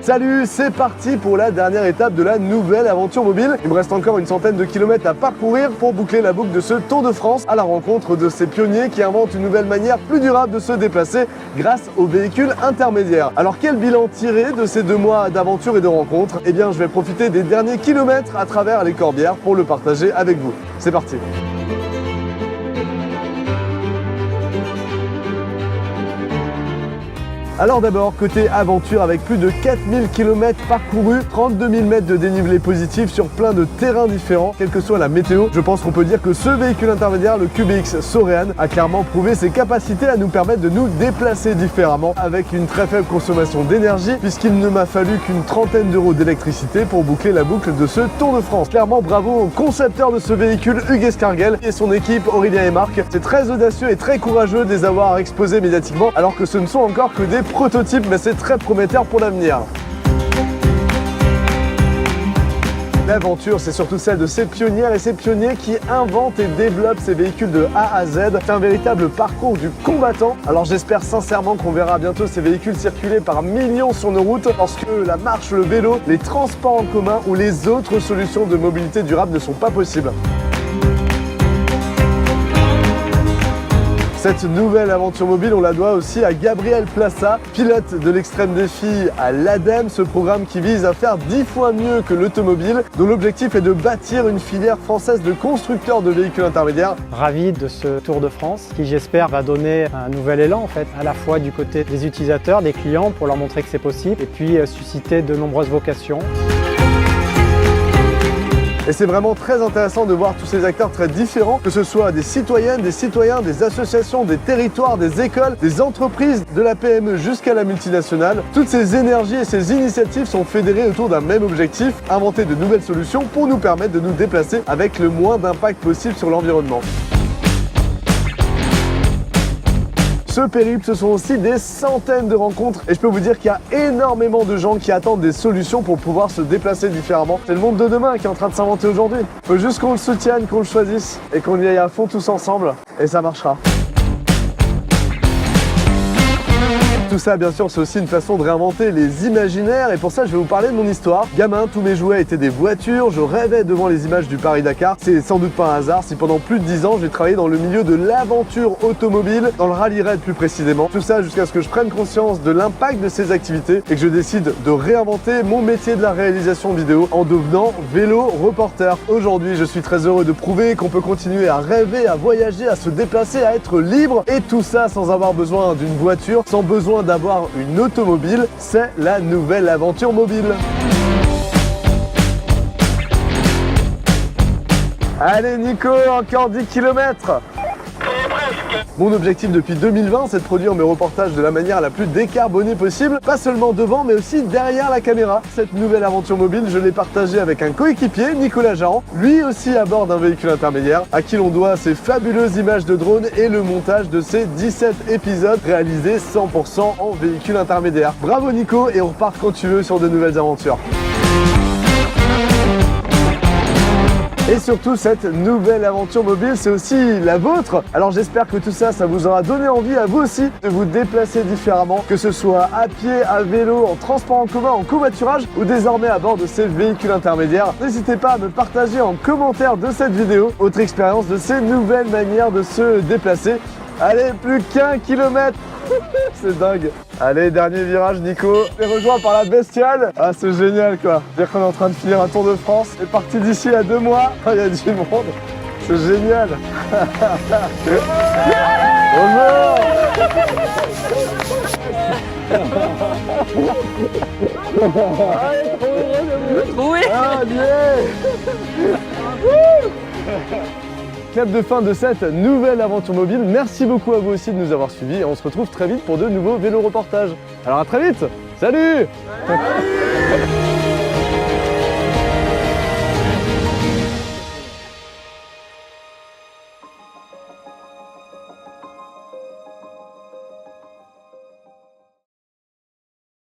Salut, c'est parti pour la dernière étape de la nouvelle aventure mobile. Il me reste encore une centaine de kilomètres à parcourir pour boucler la boucle de ce Tour de France à la rencontre de ces pionniers qui inventent une nouvelle manière plus durable de se déplacer grâce aux véhicules intermédiaires. Alors quel bilan tirer de ces 2 mois d'aventure et de rencontres? Eh bien je vais profiter des derniers kilomètres à travers les Corbières pour le partager avec vous. C'est parti! Alors d'abord, côté aventure, avec plus de 4000 km parcourus, 32 000 mètres de dénivelé positif sur plein de terrains différents, quelle que soit la météo, je pense qu'on peut dire que ce véhicule intermédiaire, le QBX Sorean, a clairement prouvé ses capacités à nous permettre de nous déplacer différemment avec une très faible consommation d'énergie, puisqu'il ne m'a fallu qu'une trentaine d'euros d'électricité pour boucler la boucle de ce Tour de France. Clairement, bravo au concepteur de ce véhicule, Hugues Escarguel, et son équipe, Aurélien et Marc. C'est très audacieux et très courageux de les avoir exposés médiatiquement, alors que ce ne sont encore que des prototypes, mais c'est très prometteur pour l'avenir. L'aventure, c'est surtout celle de ces pionnières et ces pionniers qui inventent et développent ces véhicules de A à Z. C'est un véritable parcours du combattant. Alors j'espère sincèrement qu'on verra bientôt ces véhicules circuler par millions sur nos routes, parce que la marche, le vélo, les transports en commun ou les autres solutions de mobilité durable ne sont pas possibles. Cette nouvelle aventure mobile, on la doit aussi à Gabriel Plaça, pilote de l'extrême défi à l'ADEME, ce programme qui vise à faire 10 fois mieux que l'automobile, dont l'objectif est de bâtir une filière française de constructeurs de véhicules intermédiaires. Ravi de ce Tour de France qui, j'espère, va donner un nouvel élan en fait, à la fois du côté des utilisateurs, des clients, pour leur montrer que c'est possible, et puis susciter de nombreuses vocations. Et c'est vraiment très intéressant de voir tous ces acteurs très différents, que ce soit des citoyennes, des citoyens, des associations, des territoires, des écoles, des entreprises, de la PME jusqu'à la multinationale. Toutes ces énergies et ces initiatives sont fédérées autour d'un même objectif, inventer de nouvelles solutions pour nous permettre de nous déplacer avec le moins d'impact possible sur l'environnement. Ce périple, ce sont aussi des centaines de rencontres et je peux vous dire qu'il y a énormément de gens qui attendent des solutions pour pouvoir se déplacer différemment. C'est le monde de demain qui est en train de s'inventer aujourd'hui. Il faut juste qu'on le soutienne, qu'on le choisisse et qu'on y aille à fond tous ensemble et ça marchera. Tout ça, bien sûr, c'est aussi une façon de réinventer les imaginaires et pour ça, je vais vous parler de mon histoire. Gamin, tous mes jouets étaient des voitures, je rêvais devant les images du Paris-Dakar. C'est sans doute pas un hasard si pendant plus de 10 ans, j'ai travaillé dans le milieu de l'aventure automobile, dans le rallye-raid plus précisément. Tout ça jusqu'à ce que je prenne conscience de l'impact de ces activités et que je décide de réinventer mon métier de la réalisation vidéo en devenant vélo reporter. Aujourd'hui, je suis très heureux de prouver qu'on peut continuer à rêver, à voyager, à se déplacer, à être libre et tout ça sans avoir besoin d'une voiture, sans besoin d'avoir une automobile. C'est la nouvelle aventure mobile. Allez Nico, encore 10 km. Mon objectif depuis 2020, c'est de produire mes reportages de la manière la plus décarbonée possible, pas seulement devant, mais aussi derrière la caméra. Cette nouvelle aventure mobile, je l'ai partagée avec un coéquipier, Nicolas Jaran, lui aussi à bord d'un véhicule intermédiaire, à qui l'on doit ces fabuleuses images de drone et le montage de ces 17 épisodes réalisés 100% en véhicule intermédiaire. Bravo Nico, et on repart quand tu veux sur de nouvelles aventures. Et surtout, cette nouvelle aventure mobile, c'est aussi la vôtre. Alors j'espère que tout ça, ça vous aura donné envie à vous aussi de vous déplacer différemment, que ce soit à pied, à vélo, en transport en commun, en covoiturage ou désormais à bord de ces véhicules intermédiaires. N'hésitez pas à me partager en commentaire de cette vidéo votre expérience de ces nouvelles manières de se déplacer. Allez, plus qu'1 kilomètre. C'est dingue. Allez, dernier virage Nico. On est rejoint par la bestiale. Ah, c'est génial quoi. C'est-à-dire qu'on est en train de finir un Tour de France. C'est parti d'ici à 2 mois. Il y a du monde. C'est génial. Bonjour. Trop heureux de vous retrouver. Ah, yeah. Clap de fin de cette nouvelle aventure mobile. Merci beaucoup à vous aussi de nous avoir suivis et on se retrouve très vite pour de nouveaux vélo reportages. Alors à très vite. Salut.